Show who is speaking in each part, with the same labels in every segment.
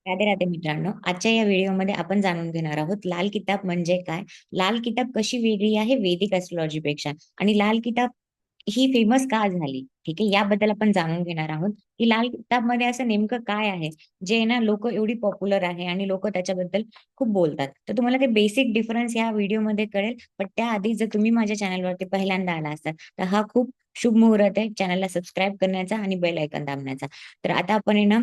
Speaker 1: राधे राधे मित्रांनो, आजच्या या व्हिडिओमध्ये आपण जाणून घेणार आहोत लाल किताब म्हणजे काय, लाल किताब कशी वेगळी आहे वैदिक ऍस्ट्रॉलॉजीपेक्षा आणि लाल किताब ही फेमस का झाली. ठीक आहे, याबद्दल आपण जाणून घेणार आहोत की लाल किताब मध्ये असं नेमकं काय आहे जे ना लोक एवढी पॉप्युलर आहे आणि लोक त्याच्याबद्दल खूप बोलतात. तर तुम्हाला ते बेसिक डिफरन्स या व्हिडिओमध्ये कळेल. पण त्याआधी जर तुम्ही माझ्या चॅनलवरती पहिल्यांदा आला असाल तर हा खूप शुभ मुहूर्त आहे चॅनलला सबस्क्राईब करण्याचा आणि बेल आयकॉन दाबण्याचा. तर आता आपण आहे ना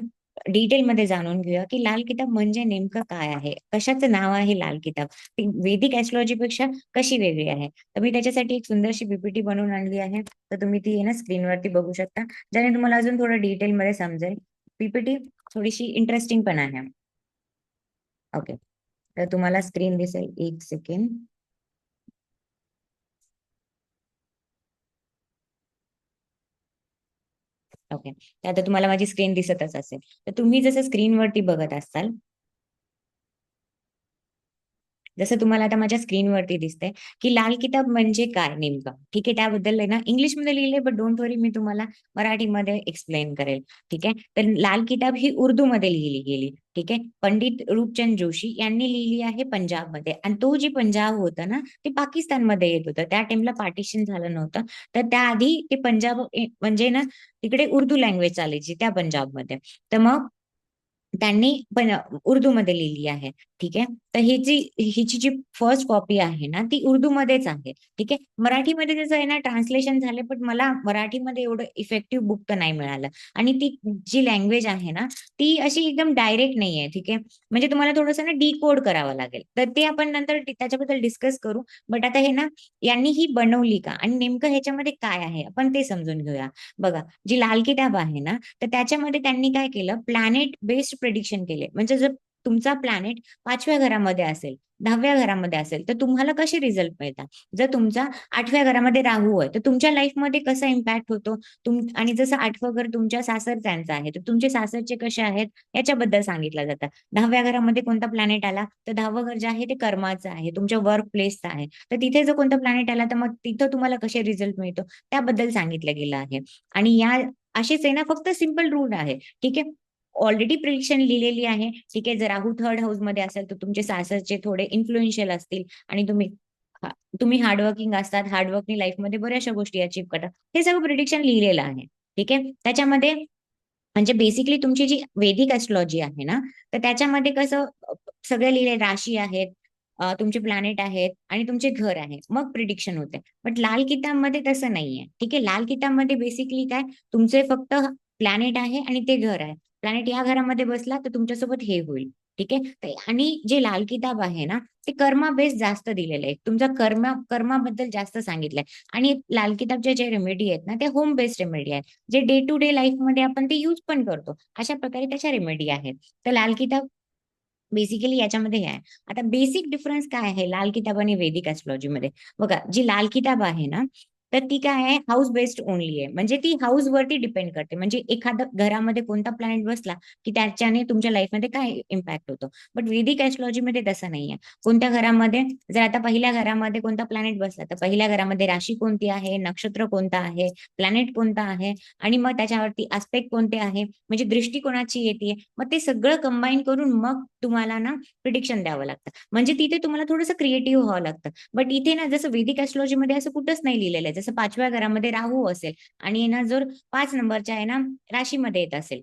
Speaker 1: डिटेल मध्ये जाणून घेऊया की लाल किताब म्हणजे नेमकं काय आहे, कशाचं नाव आहे लाल किताब, ती वैदिक ऍस्ट्रॉलॉजी पेक्षा कशी वेगळी आहे. तर मी त्याच्यासाठी एक सुंदरशी पीपीटी बनवून आणली आहे. तर तुम्ही ती आहे ना स्क्रीनवरती बघू शकता, ज्याने तुम्हाला अजून थोडं डिटेल मध्ये समजेल. पीपीटी थोडीशी इंटरेस्टिंग पण आहे. ओके, तर तुम्हाला स्क्रीन दिसेल, एक सेकंड. ओके, तर आता तुम्हाला माझी स्क्रीन दिसतच असेल. तर तुम्ही जसं स्क्रीनवरती बघत असाल, जसं तुम्हाला आता माझ्या स्क्रीनवरती दिसतंय की लाल किताब म्हणजे काय नेमकं. ठीक आहे, त्याबद्दल आहे ना इंग्लिशमध्ये लिहिलंय, बट डोंट वरी, मी तुम्हाला मराठीमध्ये एक्सप्लेन करेल. ठीक आहे, तर लाल किताब ही उर्दू मध्ये लिहिली गेली. ठीक आहे, पंडित रूपचंद जोशी यांनी लिहिली आहे पंजाबमध्ये, आणि तो जे पंजाब होतं ना ते पाकिस्तानमध्ये येत होतं. त्या टाइमला पार्टिशन झालं नव्हतं. तर त्याआधी ते पंजाब म्हणजे ना तिकडे उर्दू लँग्वेज चालायची त्या पंजाबमध्ये. तर मग त्यांनी पण उर्दूमध्ये लिहिली आहे. ठीक आहे, तर हिची जी फर्स्ट कॉपी आहे ना ती उर्दूमध्येच आहे. ठीक आहे, मराठीमध्ये त्याचं आहे ना ट्रान्सलेशन झाले, पण मला मराठीमध्ये एवढं इफेक्टिव्ह बुक तर नाही मिळालं. आणि ती जी लँग्वेज आहे ना ती अशी एकदम डायरेक्ट नाही आहे. ठीक आहे, म्हणजे तुम्हाला थोडंसं ना डिकोड करावं लागेल. तर ते आपण नंतर त्याच्याबद्दल डिस्कस करू. बट आता हे ना यांनी ही बनवली का आणि नेमकं ह्याच्यामध्ये काय आहे आपण ते समजून घेऊया. बघा, जी लाल किताब आहे ना तर त्याच्यामध्ये त्यांनी काय केलं, प्लॅनेट बेस्ड प्रेडिक्शन केले. म्हणजे जर तुमचा प्लॅनेट 5व्या घरामध्ये असेल, 10व्या घरामध्ये असेल, तर तुम्हाला कसे रिझल्ट मिळतात. जर तुमचा 8व्या घरामध्ये राहू आहे तर तुमच्या लाईफमध्ये कसा इम्पॅक्ट होतो. आणि जसं 8वं घर तुमच्या सासरच्यांचं आहे तर तुमचे सासरचे कसे आहेत याच्याबद्दल सांगितलं जातं. 10व्या घरामध्ये कोणता प्लॅनेट आला तर 10वं घर जे आहे ते कर्माचं आहे, तुमच्या वर्क प्लेसचं आहे. तर तिथे जर कोणता प्लॅनेट आला तर मग तिथं तुम्हाला कसे रिझल्ट मिळतो त्याबद्दल सांगितलं गेलं आहे. आणि या अशीच आहे ना फक्त सिंपल रूल आहे. ठीक आहे, ऑलरेडी प्रिडिक्शन लिहिलेली आहे. ठीक आहे, जर राहू थर्ड हाऊस मध्ये असेल तर तुमचे सासरचे थोडे इन्फ्लुएन्शियल असतील आणि हा- तुम्ही हार्डवर्किंग असतात, हार्डवर्कनी लाईफमध्ये बऱ्याचशा गोष्टी अचीव्ह करतात. हे सगळं प्रिडिक्शन लिहिलेलं आहे. ठीक आहे, त्याच्यामध्ये म्हणजे बेसिकली तुमची जी वैदिक ऍस्ट्रॉलॉजी आहे ना तर त्याच्यामध्ये कसं सगळे लिहिले राशी आहेत, तुमचे प्लॅनेट आहेत आणि तुमचे घर आहे, मग प्रिडिक्शन होते. बट लाल किताबमध्ये तसं नाहीये. ठीक आहे, लाल किताबमध्ये बेसिकली काय, तुमचे फक्त प्लॅनेट आहे आणि ते घर आहे. प्लॅनेट या घरामध्ये बसला तर तुमच्यासोबत हे होईल. ठीक आहे, आणि जे लाल किताब आहे ना ते कर्मा बेस जास्त दिलेलं आहे. तुमचा कर्माबद्दल जास्त सांगितलंय. आणि लाल किताबच्या जे रेमेडी आहेत ना ते होम बेस्ड रेमेडी आहेत, जे डे टू डे लाईफ मध्ये आपण ते युज पण करतो. अशा प्रकारे त्याच्या रेमेडी आहेत. तर लाल किताब बेसिकली याच्यामध्ये हे आहे. आता बेसिक डिफरन्स काय आहे लाल किताब आणि वैदिक ऍस्ट्रॉलॉजी मध्ये. बघा, जी लाल किताब आहे ना तर ती काय आहे, हाऊस बेस्ड ओनली आहे. म्हणजे ती हाऊस वरती डिपेंड करते. म्हणजे एखाद्या घरामध्ये कोणता प्लॅनेट बसला की त्याच्याने तुमच्या लाईफमध्ये काय इम्पॅक्ट होतो. बट वैदिक ऍस्ट्रॉलॉजी मध्ये तसं नाहीये. कोणत्या घरामध्ये, जर आता पहिल्या घरामध्ये कोणता प्लॅनेट बसला तर पहिल्या घरामध्ये राशी कोणती आहे, नक्षत्र कोणता आहे, प्लॅनेट कोणता आहे, आणि मग त्याच्यावरती आस्पेक्ट कोणते आहे, म्हणजे दृष्टी कोणाची येते, मग ते सगळं कंबाईन करून मग तुम्हाला ना प्रिडिक्शन द्यावं लागतं. म्हणजे तिथे तुम्हाला थोडंसं क्रिएटिव्ह व्हावं लागतं. बट इथे ना जसं वैदिक ऍस्ट्रॉलॉजी मध्ये असं कुठंच नाही लिहिलेलं आहे. जसं 5व्या घरामध्ये राहू असेल आणि ना जर 5 नंबरच्या आहे ना राशीमध्ये येत असेल,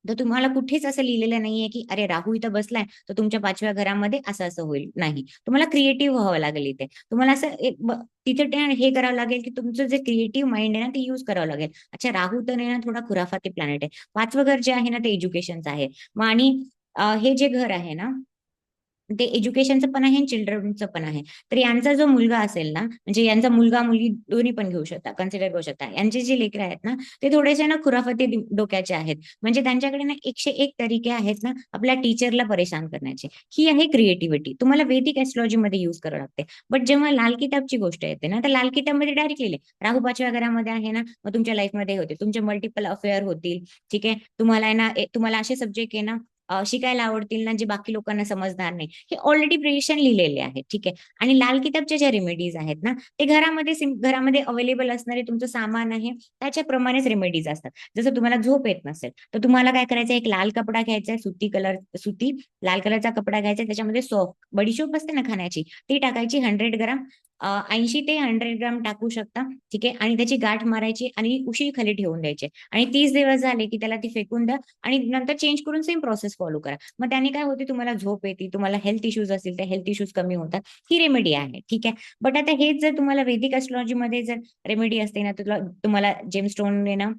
Speaker 1: तर तुम्हाला कुठेच असं लिहिलेलं नाहीये की अरे राहू इथं बसलाय तर तुमच्या 5व्या घरामध्ये असं असं होईल. नाही, तुम्हाला क्रिएटिव्ह व्हावं लागेल इथे. तुम्हाला असं तिथे हे करावं लागेल की तुमचं जे क्रिएटिव्ह माइंड आहे ना ते युज करावं लागेल. अच्छा, राहू तर नाही ना, थोडा खुराफाती प्लॅनेट आहे. 5वं घर जे आहे ना ते एज्युकेशनचं आहे. मग आणि हे जे घर आहे ना ते एज्युकेशनचं पण आहे आणि चिल्ड्रनचं पण आहे. तर यांचा जो मुलगा असेल ना, म्हणजे यांचा मुलगा मुलगी दोन्ही पण घेऊ शकता, कन्सिडर करू शकता. यांचे जे लेकरं आहेत ना ते थोडेसे ना खुराफाती डोक्याचे आहेत. म्हणजे त्यांच्याकडे ना 101 तरीके आहेत ना आपल्या टीचरला परेशान करण्याचे. ही आहे क्रिएटिव्हिटी, तुम्हाला वैदिक ऍस्ट्रॉलॉजी मध्ये युज करावं लागते. बट जेव्हा लाल किताबची गोष्ट येते ना तर लाल किताबमध्ये डायरेक्ट लिहिले राहू 5व्या घरामध्ये आहे ना मग तुमच्या लाईफमध्ये होते, तुमचे मल्टिपल अफेअर होतील. ठीक आहे, तुम्हाला आहे ना तुम्हाला असे सब्जेक्ट आहे ना शिकायला आवडतील ना, जे बाकी लोकांना समजणार नाही, हे ऑलरेडी प्रिडिक्शन लिहिलेले आहेत. ठीक आहे. आणि लाल किताबच्या ज्या रेमेडीज आहेत ना, ते घरामध्ये अवेलेबल असणारे तुमचं सामान आहे, त्याच्याप्रमाणेच रेमेडीज असतात. जसं तुम्हाला झोप येत नसेल, तर तुम्हाला काय करायचं, एक लाल कपडा घ्यायचा आहे, सुती लाल कलरचा कपडा घ्यायचा, त्याच्यामध्ये सौंफ, बडीशोप असते ना खाण्याची, ती टाकायची 100 ग्राम. 80 ते 100 ग्राम टाकू शकता. ठीक आहे. आणि त्याची गाठ मारायची आणि उशी खाली ठेवून द्यायचे आणि 30 दिवस झाले की त्याला ती फेकून द्या आणि नंतर चेंज करून सेम प्रोसेस फॉलो करा. मग त्याने काय होते, तुम्हाला झोप येते, तुम्हाला हेल्थ इश्यूज असतील, त्या हेल्थ इश्यूज कमी होतात. ही रेमेडी आहे. ठीक आहे. बट आता हेच जर तुम्हाला वैदिक मध्ये जर रेमेडी असते ना, तुम्हाला जेमस्टोन ना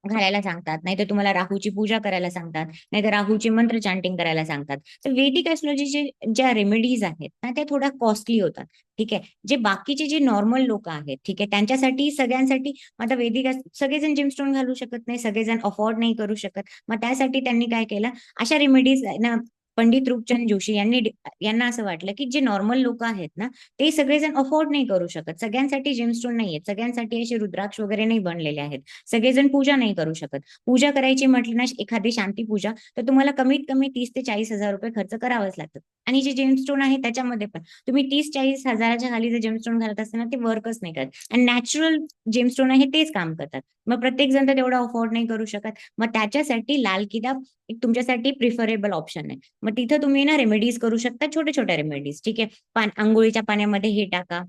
Speaker 1: घालायला सांगतात, नाहीतर तुम्हाला राहूची पूजा करायला सांगतात, नाहीतर राहूचे मंत्र चांटिंग करायला सांगतात. तर वैदिक ॲस्ट्रॉलॉजीचे ज्या रेमेडीज आहेत ना, त्या थोड्या कॉस्टली होतात. ठीक आहे. जे बाकीचे जे नॉर्मल लोक आहेत, ठीक आहे, त्यांच्यासाठी सगळ्यांसाठी आता सगळेजण जेमस्टोन घालू शकत नाही, सगळेजण अफोर्ड नाही करू शकत. मग त्यासाठी त्यांनी काय केलं, अशा रेमेडीज ना, पंडित रूपचंद जोशी यांना असं वाटलं की जे नॉर्मल लोक आहेत ना, ते सगळेजण अफोर्ड नाही करू शकत. सगळ्यांसाठी जेमस्टोन नाही आहेत, सगळ्यांसाठी असे रुद्राक्ष वगैरे नाही बनलेले आहेत. सगळेजण पूजा नाही करू शकत. पूजा करायची म्हटली ना, एखादी शांती पूजा, तर तुम्हाला कमीत कमी 30 ते 40,000 रुपये खर्च करावेच लागतात. आणि जे जेमस्टोन आहे त्याच्यामध्ये पण तुम्ही 30-40 हजाराच्या खाली जर जेमस्टोन घालत असताना ते वर्कच नाही करत. आणि नॅचरल जेमस्टोन आहे तेच काम करतात. मग प्रत्येक जण तर तेवढा अफोर्ड नाही करू शकत. मग त्याच्यासाठी लाल किताब एक तुमच्यासाठी प्रिफरेबल ऑप्शन आहे. मग तिथं तुम्ही ना रेमेडीज करू शकता, छोट्या छोट्या रेमेडीज. ठीक आहे. अंघोळीच्या पाण्यामध्ये हे टाका,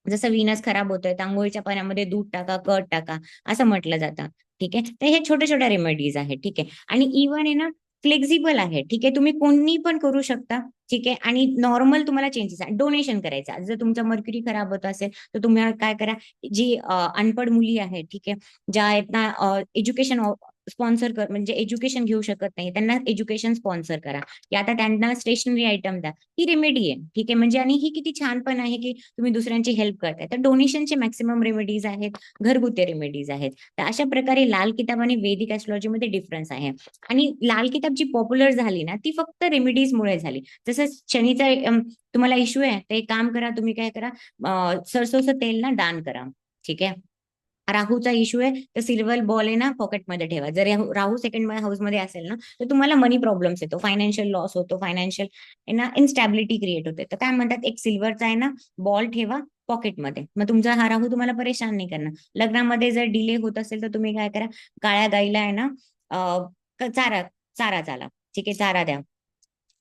Speaker 1: जसं व्हीनस खराब होतोय तर अंघोळीच्या पाण्यामध्ये दूध टाका, कट टाका, असं म्हटलं जातं. ठीक आहे. तर हे छोट्या छोट्या रेमेडीज आहेत. ठीक आहे. आणि इव्हन आहे ना, फ्लेक्झिबल आहे. ठीक आहे. तुम्ही कोणी पण करू शकता. ठीक आहे. आणि नॉर्मल तुम्हाला चेंजेस आहे, डोनेशन करायचा. जर तुमचा मर्क्युरी खराब होत असेल तर तुम्ही काय करा, जी अनपढ मुली आहेत, ठीक आहे, ज्या आहेत ना, एज्युकेशन स्पॉन्सर कर, म्हणजे एज्युकेशन घेऊ शकत नाही, त्यांना एज्युकेशन स्पॉन्सर करा, की आता त्यांना स्टेशनरी आयटम द्या. ही रेमेडी आहे. ठीक आहे. म्हणजे आणि ही किती छान पण आहे की तुम्ही दुसऱ्यांची हेल्प करताय. तर डोनेशनचे मॅक्सिमम रेमेडीज आहेत, घरगुती रेमेडीज आहेत. तर अशा प्रकारे लाल किताब आणि वैदिक ॲस्ट्रॉलॉजीमध्ये डिफरन्स आहे. आणि लाल किताब जी पॉप्युलर झाली ना, ती फक्त रेमेडीजमुळे झाली. जसं शनीचा तुम्हाला इश्यू आहे, तर एक काम करा, तुम्ही काय करा, सरसोचं तेल ना दान करा. ठीक आहे. राहूचा इश्यू आहे, तर सिल्वर बॉल आहे ना पॉकेटमध्ये ठेवा. जर राहू सेकंड हाऊस मध्ये असेल ना, तर तुम्हाला मनी प्रॉब्लेम्स येतो, फायनान्शियल लॉस होतो, फायनान्शियल आहे ना इन्स्टॅबिलिटी क्रिएट होते. तर काय म्हणतात, एक सिल्वरचा आहे ना बॉल ठेवा पॉकेटमध्ये. मग तुमचा हा राहू तुम्हाला परेशान नाही करणार. लग्नामध्ये जर डिले होत असेल तर तुम्ही काय करा, काळ्या गाईला आहे ना चारा चारा चाला. ठीक आहे, चारा द्या.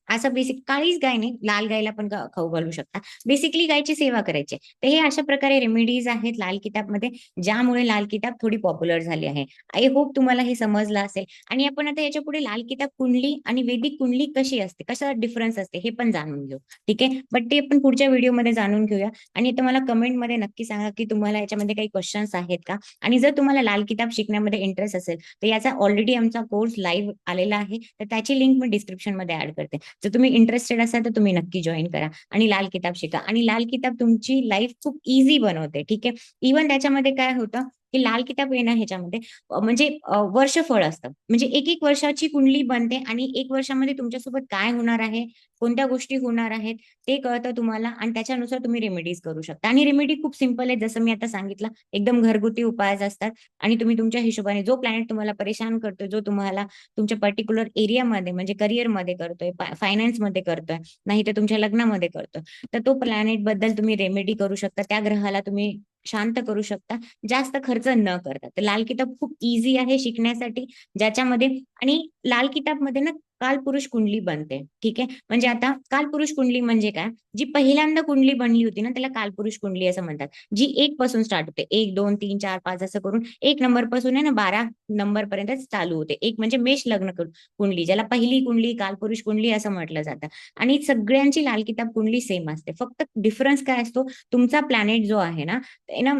Speaker 1: असं बेसिक, काळीच गाय नाही, लाल गायला पण खाऊ घालू शकता. बेसिकली गायची सेवा करायची. तर हे अशा प्रकारे रेमेडीज आहेत लाल किताबमध्ये, ज्यामुळे लाल किताब थोडी पॉप्युलर झाली आहे. आय होप तुम्हाला हे समजलं असेल. आणि आपण आता याच्या पुढे लाल किताब कुंडली आणि वैदिक कुंडली कशी असते, कशा डिफरन्स असते, हे पण जाणून घेऊ. ठीक आहे. बट ते आपण पुढच्या व्हिडिओमध्ये जाणून घेऊया. आणि आता मला कमेंटमध्ये नक्की सांगा की तुम्हाला याच्यामध्ये काही क्वेश्चन्स आहेत का. आणि जर तुम्हाला लाल किताब शिकण्यामध्ये इंटरेस्ट असेल, तर याचा ऑलरेडी आमचा कोर्स लाईव्ह आलेला आहे, तर त्याची लिंक मी डिस्क्रिप्शन मध्ये ऍड करते. जर तुम्ही इंटरेस्टेड असाल तर तुम्ही नक्की जॉईन करा आणि लाल किताब शिका. आणि लाल किताब तुमची लाईफ खूप इझी बनवते. ठीक आहे. इव्हन त्याच्यामध्ये काय होतं की लाल किताब आहे ना, ह्याच्यामध्ये म्हणजे वर्षफळ असतं. म्हणजे एक वर्षाची कुंडली बनते आणि 1 वर्षामध्ये तुमच्यासोबत काय होणार आहे, कोणत्या गोष्टी होणार आहेत, ते कळतं तुम्हाला. आणि त्याच्यानुसार तुम्ही रेमेडीज करू शकता. आणि रेमेडी खूप सिंपल आहे, जसं मी आता सांगितलं, एकदम घरगुती उपाय असतात. आणि तुम्ही तुमच्या हिशोबाने, जो प्लॅनेट तुम्हाला परेशान करतोय, जो तुम्हाला तुमच्या पर्टिक्युलर एरियामध्ये म्हणजे करिअरमध्ये करतोय, फायनान्समध्ये करतोय, नाही तर तुमच्या लग्नामध्ये करतोय, तर तो प्लॅनेट बद्दल तुम्ही रेमेडी करू शकता. त्या ग्रहाला तुम्ही शांत करू शकता, जास्त खर्च न करता. तर लाल किताब खूप इझी आहे शिकण्यासाठी, ज्याच्यामध्ये, आणि लाल किताबमध्ये ना कालपुरुष कुंडली बनते. ठीक आहे. म्हणजे आता कालपुरुष कुंडली म्हणजे काय, जी पहिल्यांदा कुंडली बनली होती ना, त्याला कालपुरुष कुंडली असं म्हणतात. जी 1 पासून स्टार्ट होते, 1, 2, 3, 4, 5 असं करून 1 नंबर पासून आहे ना 12 नंबर पर्यंत चालू होते. एक म्हणजे मेष लग्न कुंडली, ज्याला पहिली कुंडली, कालपुरुष कुंडली असं म्हटलं जातं. आणि सगळ्यांची लाल किताब कुंडली सेम असते. फक्त डिफरन्स काय असतो, तुमचा प्लॅनेट जो आहे ना, ते ना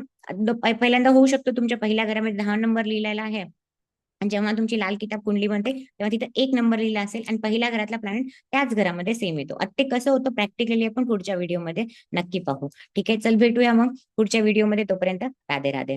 Speaker 1: पहिल्यांदा होऊ शकतो तुमच्या पहिल्या घरामध्ये 10 नंबर लिहिलेला आहे. आणि जेव्हा तुमची लाल किताब कुंडली बनते, तेव्हा तिथे 1 नंबर लिहिला असेल आणि पहिल्या घरातला प्लॅनेट त्याच घरामध्ये सेम येतो. आता ते कसं होतं प्रॅक्टिकली आपण पुढच्या व्हिडिओमध्ये नक्की पाहू. ठीक आहे. चल भेटूया मग पुढच्या व्हिडिओमध्ये. तोपर्यंत राधे राधे.